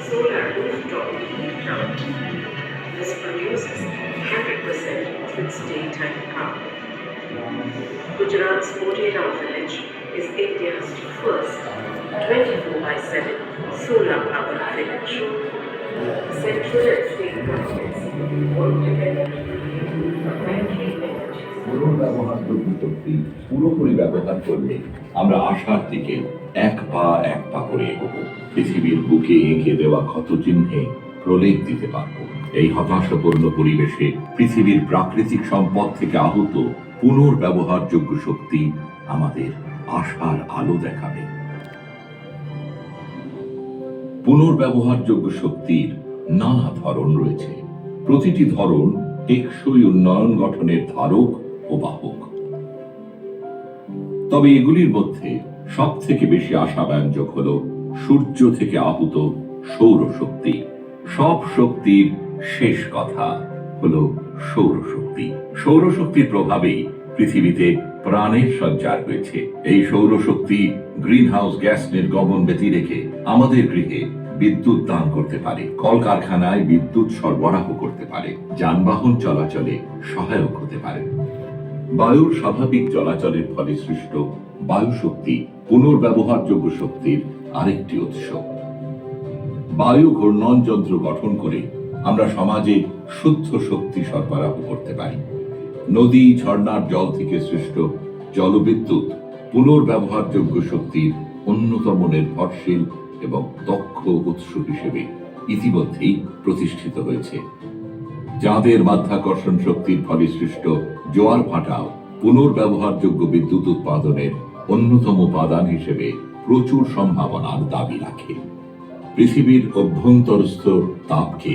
Solar rooftop heat plant. This produces 100% of its daytime power. Gujarat's 48-hour village is India's first 24/7 solar powered village. Central and state governments work together to produce battery energy. পুনর্ব্যবহারযোগ্য শক্তি পুরোপুরি ব্যবহার করলে আমরা আশার দিকে এক পা করে এগোবো। পৃথিবীর বুকে এঁকে দেওয়া ক্ষত চিহ্নে প্রলেপ দিতে পারবো। এই হতাশাপূর্ণ পরিবেশে পৃথিবীর প্রাকৃতিক সম্পদ থেকে আহত পুনর্ব্যবহারযোগ্য শক্তি আমাদের আশার আলো দেখাবে। পুনর্ব্যবহারযোগ্য শক্তির নানা ধরন রয়েছে। প্রতিটি ধরন টেকসই উন্নয়ন গঠনের ধারক ও বাহক। তবে এগুলির মধ্যে সব থেকে বেশি আশাব্যঞ্জক হল সূর্য থেকে আহুত সৌরশক্তি। সব শক্তির শেষ কথা হল সৌরশক্তি। সৌরশক্তির প্রভাবেই পৃথিবীতে প্রাণের সঞ্চার হয়েছে। এই সৌরশক্তি গ্রিনহাউস গ্যাস নির্গমন ব্যতি রেখে আমাদের গৃহে বিদ্যুৎ দান করতে পারে, কলকারখানায় বিদ্যুৎ সরবরাহ করতে পারে, যানবাহন চলাচলে সহায়ক হতে পারে। বায়ুর স্বাভাবিক চলাচলের ফলে সৃষ্ট বায়ু শক্তি পুনর্ব্যবহারযোগ্য শক্তির আরেকটি উৎস। বায়ু ঘূর্ণন যন্ত্র গঠন করে আমরা সমাজে শুদ্ধ শক্তি সরবরাহ করতে পারি। নদী ঝর্ণার জল থেকে সৃষ্ট জলবিদ্যুৎ পুনর্ব্যবহারযোগ্য শক্তির অন্যতম নির্ভরশীল এবং দক্ষ উৎস হিসেবে ইতিমধ্যেই প্রতিষ্ঠিত হয়েছে। চাঁদের মাধ্যাকর্ষণ শক্তির ফলে সৃষ্ট জোয়ার ভাটাও পুনর্ব্যবহারযোগ্য বিদ্যুৎ উৎপাদনের অন্যতম উপাদান হিসেবে প্রচুর সম্ভাবনার দাবি রাখে। পৃথিবীর অভ্যন্তরস্থ তাপকে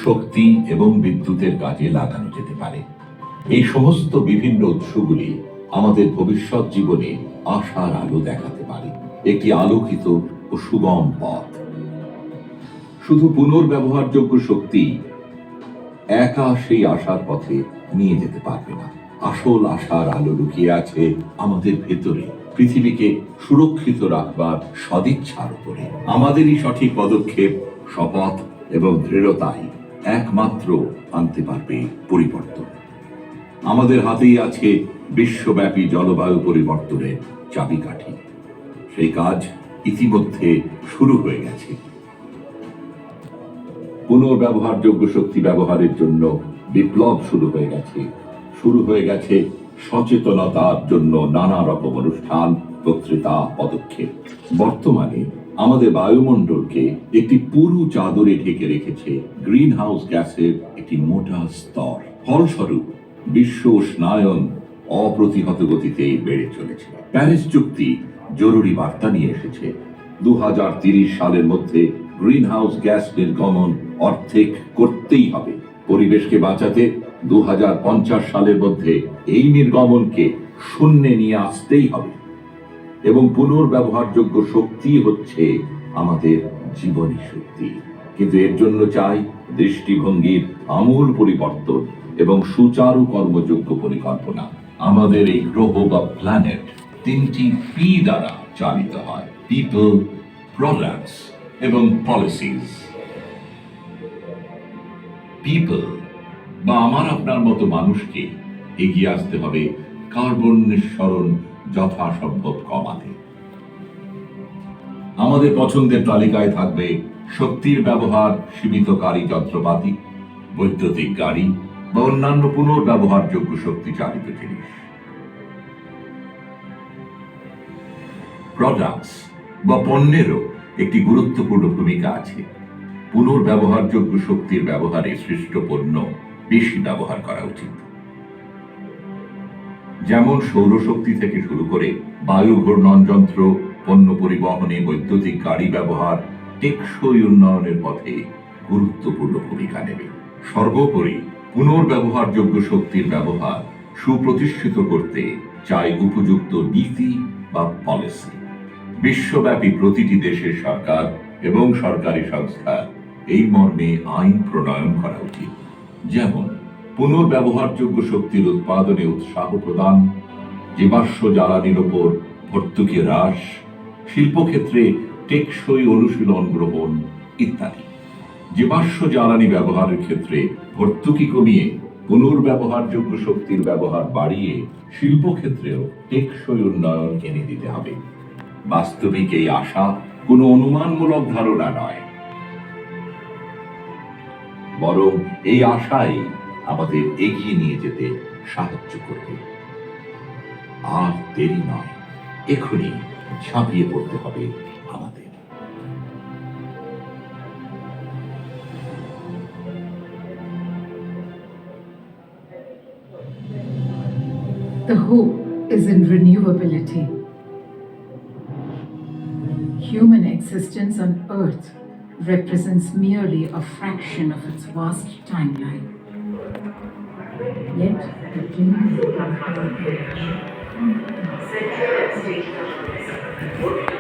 শক্তি এবং বিদ্যুতের কাজে লাগানো যেতে পারে। এই সমস্ত বিভিন্ন উৎসগুলি আমাদের ভবিষ্যৎ জীবনে আশার আলো দেখাতে পারে, একটি আলোকিত ও সুগম পথ। শুধু পুনর্ব্যবহারযোগ্য শক্তি একা সেই আশার পথে নিয়ে যেতে পারবে না। আসল আশার আলো লুকিয়ে আছে আমাদের ভেতরে, পৃথিবীকে সুরক্ষিত রাখবার সদিচ্ছার উপরে। আমাদেরই সঠিক পদক্ষেপ, শপথ এবং দৃঢ়তাই একমাত্র আনতে পারবে পরিবর্তন। আমাদের হাতেই আছে বিশ্বব্যাপী জলবায়ু পরিবর্তনের চাবিকাঠি। সেই কাজ ইতিমধ্যে শুরু হয়ে গেছে। পুনর্ব্যবহারযোগ্য শক্তি ব্যবহারের জন্য বিপ্লব শুরু হয়ে গেছে সচেতনতার জন্য নানা রকম অনুষ্ঠান, বক্তৃতা, পদক্ষেপ। বর্তমানে আমাদের বায়ুমণ্ডলকে একটি পুরু চাদরে ঢেকে রেখেছে গ্রিন হাউস গ্যাসের একটি মোটা স্তর। ফলস্বরূপ বিশ্ব উষ্ণায়ন অপ্রতিহত গতিতে বেড়ে চলেছে। প্যারিস চুক্তি জরুরি বার্তা নিয়ে এসেছে। 2030 সালের মধ্যে গ্রিন হাউস গ্যাস নির্গমন অর্ধেক করতেই হবে। পরিবেশকে বাঁচাতে 2050 সালের মধ্যে এই নির্গমনকে শূন্যে নিয়ে আসতেই হবে এবং পুনর্ব্যবহারযোগ্য শক্তি হচ্ছে আমাদের জীবনী শক্তি। কিন্তু এর জন্য চাই দৃষ্টিভঙ্গির আমূল পরিবর্তন এবং সুচারু কর্মযোগ্য পরিকল্পনা। আমাদের এই গ্রহ বা প্ল্যানেট 3টি পি দ্বারা চালিত হয়: পিপল, প্রোডাক্টস এবং পলিসিস। পিপল বা আমার আপনার মতো মানুষকে এগিয়ে আসতে হবে কার্বন নিঃসরণ যথাসম্ভব কমাতে। আমাদের পছন্দের তালিকায় থাকবে শক্তির ব্যবহার সীমিতকারী যন্ত্রপাতি, বৈদ্যুতিক গাড়ি বা অন্যান্য পুনর্ব্যবহারযোগ্য শক্তি চালিত জিনিস। প্রোডাক্টস বা পণ্যেরও একটি গুরুত্বপূর্ণ ভূমিকা আছে। পুনর্ব্যবহারযোগ্য শক্তির ব্যবহারে সৃষ্ট পণ্য বেশি ব্যবহার করা উচিত। যেমন সৌরশক্তি থেকে শুরু করে বায়ু ঘূর্ণন যন্ত্র, পণ্য পরিবহনে বৈদ্যুতিক গাড়ি ব্যবহার টেকসই উন্নয়নের পথে গুরুত্বপূর্ণ ভূমিকা নেবে। সর্বোপরি পুনর্ব্যবহারযোগ্য শক্তির ব্যবহার সুপ্রতিষ্ঠিত করতে চাই উপযুক্ত নীতি বা পলিসি। বিশ্বব্যাপী প্রতিটি দেশের সরকার এবং সরকারি সংস্থা এই মর্মে আইন প্রণয়ন করা উচিত। যেমন পুনর্ব্যবহারযোগ্য শক্তির উৎপাদনে উৎসাহ প্রদান, জীবাশ্ম জ্বালানির ওপর ভর্তুকি হ্রাস, শিল্পক্ষেত্রে টেকসই অনুশীলন গ্রহণ ইত্যাদি। জীবাশ্ম জ্বালানি ব্যবহারের ক্ষেত্রে ভর্তুকি কমিয়ে পুনর্ব্যবহারযোগ্য শক্তির ব্যবহার বাড়িয়ে শিল্পক্ষেত্রেও টেকসই উন্নয়ন এনে দিতে হবে। বাস্তবিক এই আশা কোনো অনুমানমূলক ধারণা নয়, বরং এই আশাই আমাদের এগিয়ে নিয়ে যেতে সাহায্য করবে। আর দেরি নয়, এখনই ঝাঁপিয়ে পড়তে হবে আমাদের। The hope is in renewability. Human existence on Earth represents merely a fraction of its vast timeline. Yet, the dream Solar power village.